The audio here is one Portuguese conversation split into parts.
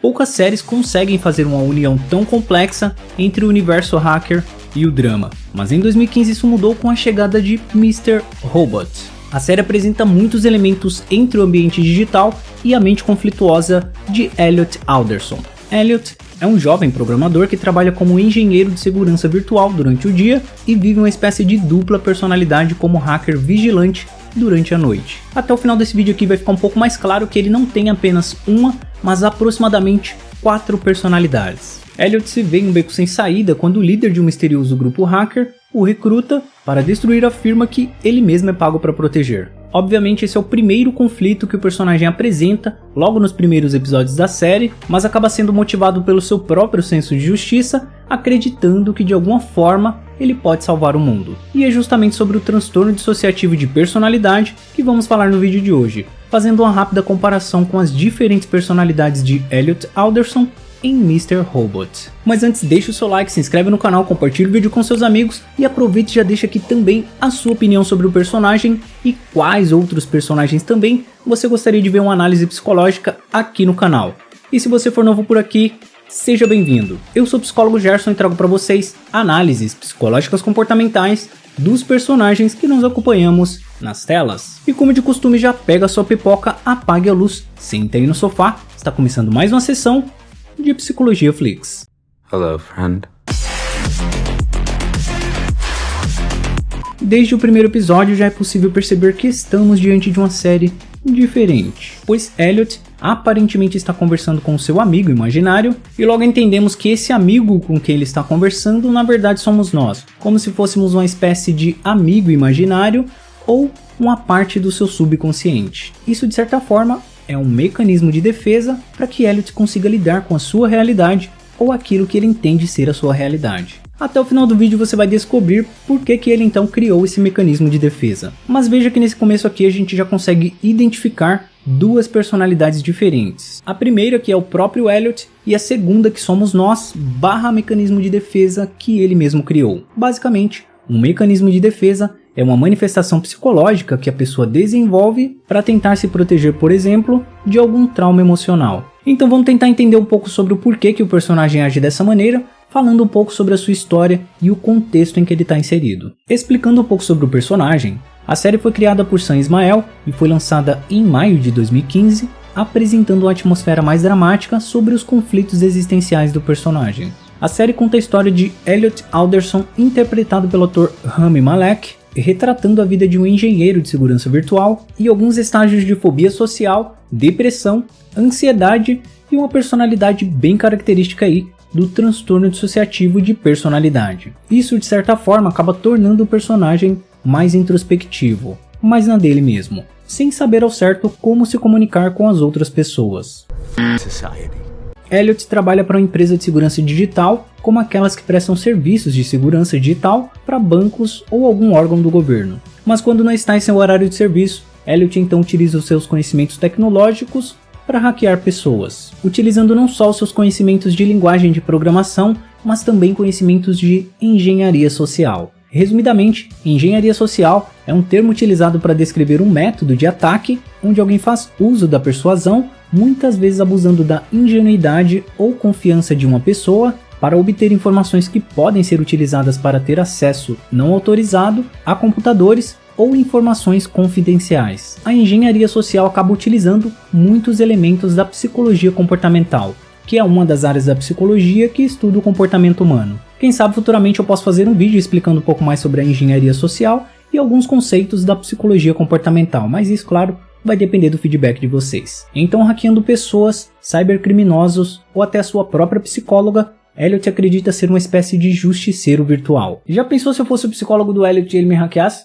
Poucas séries conseguem fazer uma união tão complexa entre o universo hacker e o drama, mas em 2015 isso mudou com a chegada de Mr. Robot. A série apresenta muitos elementos entre o ambiente digital e a mente conflituosa de Elliot Alderson. Elliot é um jovem programador que trabalha como engenheiro de segurança virtual durante o dia e vive uma espécie de dupla personalidade como hacker vigilante durante a noite. Até o final desse vídeo aqui vai ficar um pouco mais claro que ele não tem apenas uma, mas aproximadamente 4 personalidades. Elliot se vê em um beco sem saída quando o líder de um misterioso grupo hacker o recruta para destruir a firma que ele mesmo é pago para proteger. Obviamente esse é o primeiro conflito que o personagem apresenta logo nos primeiros episódios da série, mas acaba sendo motivado pelo seu próprio senso de justiça, acreditando que de alguma forma ele pode salvar o mundo. E é justamente sobre o transtorno dissociativo de personalidade que vamos falar no vídeo de hoje, fazendo uma rápida comparação com as diferentes personalidades de Elliot Alderson em Mr. Robot. Mas antes, deixa o seu like, se inscreve no canal, compartilha o vídeo com seus amigos e aproveite e já deixa aqui também a sua opinião sobre o personagem e quais outros personagens também você gostaria de ver uma análise psicológica aqui no canal. E se você for novo por aqui, seja bem-vindo. Eu sou o psicólogo Gerson e trago para vocês análises psicológicas comportamentais dos personagens que nós acompanhamos nas telas. E como de costume, já pega a sua pipoca, apague a luz, senta aí no sofá, está começando mais uma sessão de Psicologia Flix. Hello, friend. Desde o primeiro episódio já é possível perceber que estamos diante de uma série diferente, pois Elliot aparentemente está conversando com seu amigo imaginário e logo entendemos que esse amigo com quem ele está conversando na verdade somos nós, como se fôssemos uma espécie de amigo imaginário ou uma parte do seu subconsciente. Isso de certa forma é um mecanismo de defesa para que Elliot consiga lidar com a sua realidade ou aquilo que ele entende ser a sua realidade. Até o final do vídeo você vai descobrir por que ele então criou esse mecanismo de defesa. Mas veja que nesse começo aqui a gente já consegue identificar duas personalidades diferentes. A primeira que é o próprio Elliot e a segunda que somos nós / mecanismo de defesa que ele mesmo criou. Basicamente, um mecanismo de defesa é uma manifestação psicológica que a pessoa desenvolve para tentar se proteger, por exemplo, de algum trauma emocional. Então vamos tentar entender um pouco sobre o porquê que o personagem age dessa maneira, falando um pouco sobre a sua história e o contexto em que ele está inserido. Explicando um pouco sobre o personagem, a série foi criada por Sam Ismael e foi lançada em maio de 2015, apresentando uma atmosfera mais dramática sobre os conflitos existenciais do personagem. A série conta a história de Elliot Alderson, interpretado pelo ator Rami Malek, retratando a vida de um engenheiro de segurança virtual e alguns estágios de fobia social, depressão, ansiedade e uma personalidade bem característica aí do transtorno dissociativo de personalidade. Isso de certa forma acaba tornando o personagem mais introspectivo, mas na dele mesmo, sem saber ao certo como se comunicar com as outras pessoas. Elliot trabalha para uma empresa de segurança digital, como aquelas que prestam serviços de segurança digital para bancos ou algum órgão do governo. Mas quando não está em seu horário de serviço, Elliot então utiliza os seus conhecimentos tecnológicos para hackear pessoas, utilizando não só os seus conhecimentos de linguagem de programação, mas também conhecimentos de engenharia social. Resumidamente, engenharia social é um termo utilizado para descrever um método de ataque onde alguém faz uso da persuasão, muitas vezes abusando da ingenuidade ou confiança de uma pessoa para obter informações que podem ser utilizadas para ter acesso não autorizado a computadores ou informações confidenciais. A engenharia social acaba utilizando muitos elementos da psicologia comportamental, que é uma das áreas da psicologia que estuda o comportamento humano. Quem sabe futuramente eu posso fazer um vídeo explicando um pouco mais sobre a engenharia social e alguns conceitos da psicologia comportamental, mas isso, claro, vai depender do feedback de vocês. Então, hackeando pessoas, cybercriminosos ou até a sua própria psicóloga, Elliot acredita ser uma espécie de justiceiro virtual. Já pensou se eu fosse o psicólogo do Elliot e ele me hackeasse?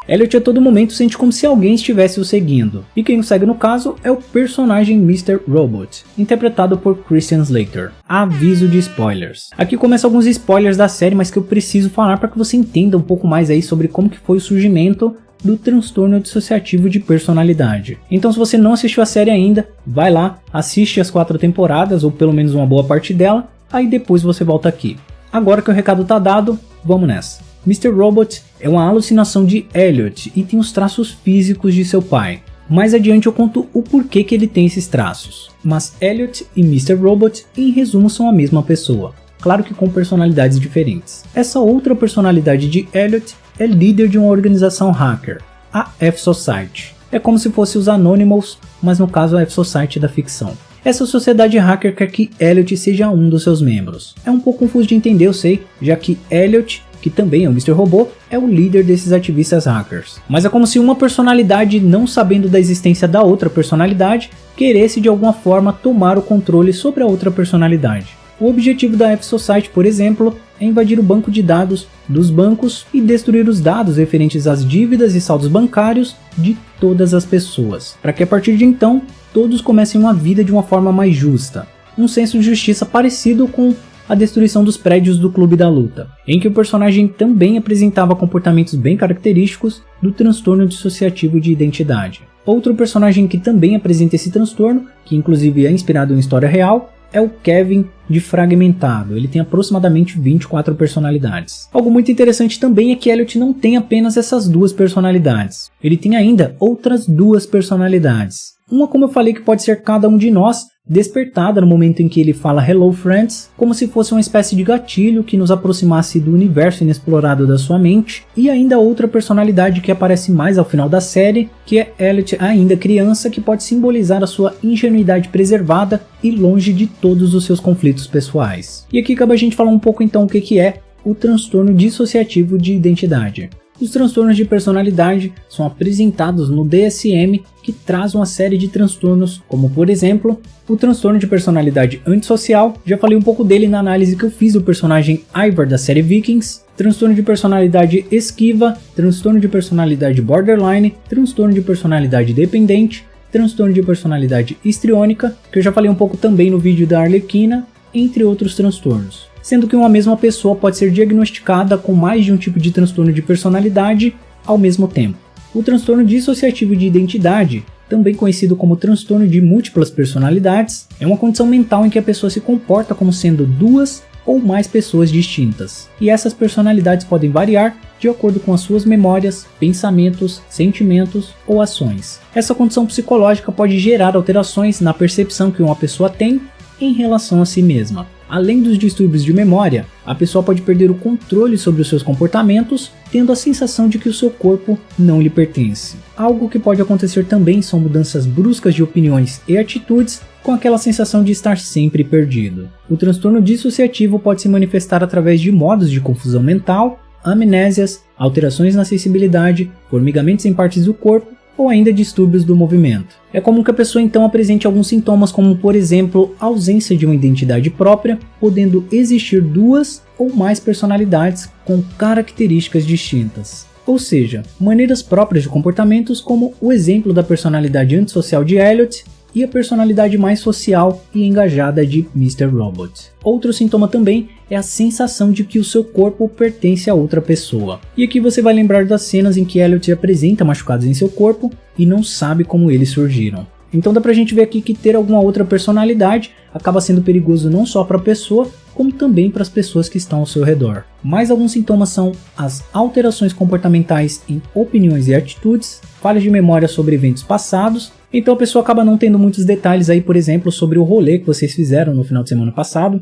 Elliot a todo momento sente como se alguém estivesse o seguindo, e quem o segue no caso é o personagem Mr. Robot, interpretado por Christian Slater. Aviso de spoilers. Aqui começam alguns spoilers da série, mas que eu preciso falar para que você entenda um pouco mais aí sobre como que foi o surgimento do transtorno dissociativo de personalidade. Então, se você não assistiu a série ainda, vai lá, assiste as 4 temporadas, ou pelo menos uma boa parte dela, aí depois você volta aqui. Agora que o recado tá dado, vamos nessa. Mr. Robot é uma alucinação de Elliot e tem os traços físicos de seu pai. Mais adiante eu conto o porquê que ele tem esses traços, mas Elliot e Mr. Robot em resumo são a mesma pessoa, claro que com personalidades diferentes. Essa outra personalidade de Elliot é líder de uma organização hacker, a F-Society. É como se fosse os Anonymous, mas no caso a F-Society da ficção. Essa sociedade hacker quer que Elliot seja um dos seus membros. É um pouco confuso de entender, eu sei, já que Elliot, que também é o Mr. Robô, é o líder desses ativistas hackers. Mas é como se uma personalidade, não sabendo da existência da outra personalidade, queresse de alguma forma tomar o controle sobre a outra personalidade. O objetivo da F-Society, por exemplo, é invadir o banco de dados dos bancos e destruir os dados referentes às dívidas e saldos bancários de todas as pessoas, para que a partir de então, todos comecem uma vida de uma forma mais justa. Um senso de justiça parecido com a destruição dos prédios do Clube da Luta, em que o personagem também apresentava comportamentos bem característicos do transtorno dissociativo de identidade. Outro personagem que também apresenta esse transtorno, que inclusive é inspirado em história real, é o Kevin de Fragmentado. Ele tem aproximadamente 24 personalidades. Algo muito interessante também é que Elliot não tem apenas essas duas personalidades. Ele tem ainda outras duas personalidades. Uma, como eu falei, que pode ser cada um de nós, despertada no momento em que ele fala Hello Friends, como se fosse uma espécie de gatilho que nos aproximasse do universo inexplorado da sua mente, e ainda outra personalidade que aparece mais ao final da série, que é Elliot ainda criança, que pode simbolizar a sua ingenuidade preservada e longe de todos os seus conflitos pessoais. E aqui cabe a gente falar um pouco então o que é o transtorno dissociativo de identidade. Os transtornos de personalidade são apresentados no DSM, que traz uma série de transtornos, como por exemplo, o transtorno de personalidade antissocial, já falei um pouco dele na análise que eu fiz do personagem Ivar da série Vikings, transtorno de personalidade esquiva, transtorno de personalidade borderline, transtorno de personalidade dependente, transtorno de personalidade histriônica, que eu já falei um pouco também no vídeo da Arlequina, entre outros transtornos. Sendo que uma mesma pessoa pode ser diagnosticada com mais de um tipo de transtorno de personalidade ao mesmo tempo. O transtorno dissociativo de identidade, também conhecido como transtorno de múltiplas personalidades, é uma condição mental em que a pessoa se comporta como sendo duas ou mais pessoas distintas. E essas personalidades podem variar de acordo com as suas memórias, pensamentos, sentimentos ou ações. Essa condição psicológica pode gerar alterações na percepção que uma pessoa tem em relação a si mesma. Além dos distúrbios de memória, a pessoa pode perder o controle sobre os seus comportamentos, tendo a sensação de que o seu corpo não lhe pertence. Algo que pode acontecer também são mudanças bruscas de opiniões e atitudes, com aquela sensação de estar sempre perdido. O transtorno dissociativo pode se manifestar através de modos de confusão mental, amnésias, alterações na sensibilidade, formigamentos em partes do corpo, ou ainda distúrbios do movimento. É comum que a pessoa então apresente alguns sintomas como, por exemplo, a ausência de uma identidade própria, podendo existir duas ou mais personalidades com características distintas. Ou seja, maneiras próprias de comportamentos como o exemplo da personalidade antissocial de Elliot e a personalidade mais social e engajada de Mr. Robot. Outro sintoma também é a sensação de que o seu corpo pertence a outra pessoa. E aqui você vai lembrar das cenas em que Elliot apresenta machucados em seu corpo e não sabe como eles surgiram. Então dá pra gente ver aqui que ter alguma outra personalidade acaba sendo perigoso não só para a pessoa, como também para as pessoas que estão ao seu redor. Mais alguns sintomas são as alterações comportamentais em opiniões e atitudes, falhas de memória sobre eventos passados. Então a pessoa acaba não tendo muitos detalhes aí, por exemplo, sobre o rolê que vocês fizeram no final de semana passado.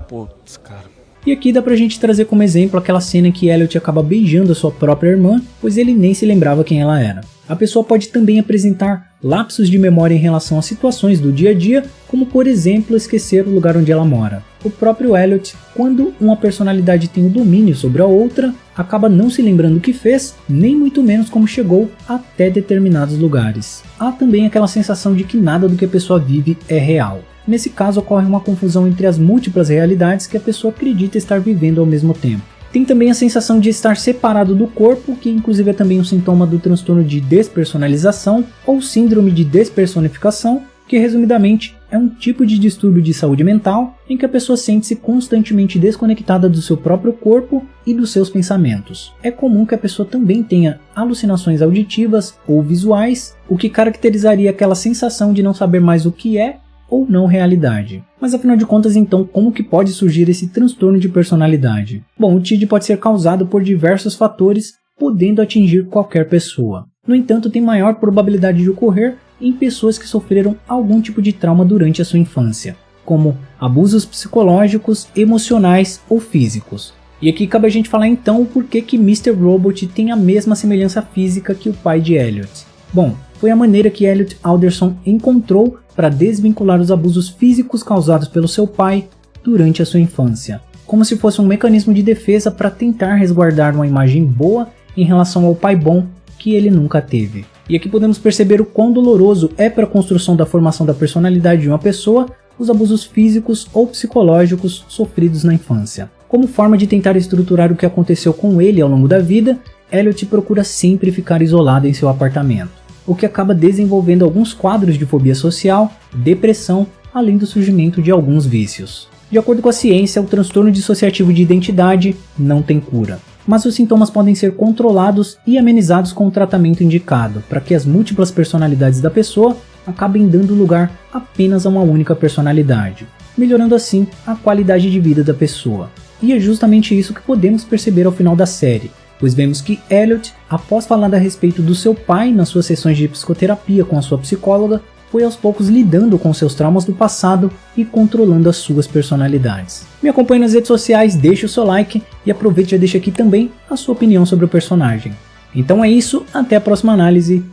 Putz, cara. E aqui dá pra gente trazer como exemplo aquela cena em que Elliot acaba beijando a sua própria irmã, pois ele nem se lembrava quem ela era. A pessoa pode também apresentar lapsos de memória em relação a situações do dia a dia, como por exemplo esquecer o lugar onde ela mora. O próprio Elliot, quando uma personalidade tem o domínio sobre a outra, acaba não se lembrando o que fez, nem muito menos como chegou até determinados lugares. Há também aquela sensação de que nada do que a pessoa vive é real. Nesse caso ocorre uma confusão entre as múltiplas realidades que a pessoa acredita estar vivendo ao mesmo tempo. Tem também a sensação de estar separado do corpo, que inclusive é também um sintoma do transtorno de despersonalização ou síndrome de despersonificação, que resumidamente é um tipo de distúrbio de saúde mental em que a pessoa sente-se constantemente desconectada do seu próprio corpo e dos seus pensamentos. É comum que a pessoa também tenha alucinações auditivas ou visuais, o que caracterizaria aquela sensação de não saber mais o que é ou não realidade. Mas afinal de contas, então, como que pode surgir esse transtorno de personalidade? Bom, o TID pode ser causado por diversos fatores, podendo atingir qualquer pessoa. No entanto, tem maior probabilidade de ocorrer em pessoas que sofreram algum tipo de trauma durante a sua infância, como abusos psicológicos, emocionais ou físicos. E aqui cabe a gente falar então o porquê que Mr. Robot tem a mesma semelhança física que o pai de Elliot. Bom, foi a maneira que Elliot Alderson encontrou para desvincular os abusos físicos causados pelo seu pai durante a sua infância, como se fosse um mecanismo de defesa para tentar resguardar uma imagem boa em relação ao pai bom que ele nunca teve. E aqui podemos perceber o quão doloroso é para a construção da formação da personalidade de uma pessoa os abusos físicos ou psicológicos sofridos na infância. Como forma de tentar estruturar o que aconteceu com ele ao longo da vida, Elliot procura sempre ficar isolado em seu apartamento, o que acaba desenvolvendo alguns quadros de fobia social, depressão, além do surgimento de alguns vícios. De acordo com a ciência, o transtorno dissociativo de identidade não tem cura, mas os sintomas podem ser controlados e amenizados com o tratamento indicado, para que as múltiplas personalidades da pessoa acabem dando lugar apenas a uma única personalidade, melhorando assim a qualidade de vida da pessoa. E é justamente isso que podemos perceber ao final da série, pois vemos que Elliot, após falar a respeito do seu pai nas suas sessões de psicoterapia com a sua psicóloga, foi aos poucos lidando com seus traumas do passado e controlando as suas personalidades. Me acompanhe nas redes sociais, deixe o seu like e aproveite e deixe aqui também a sua opinião sobre o personagem. Então é isso, até a próxima análise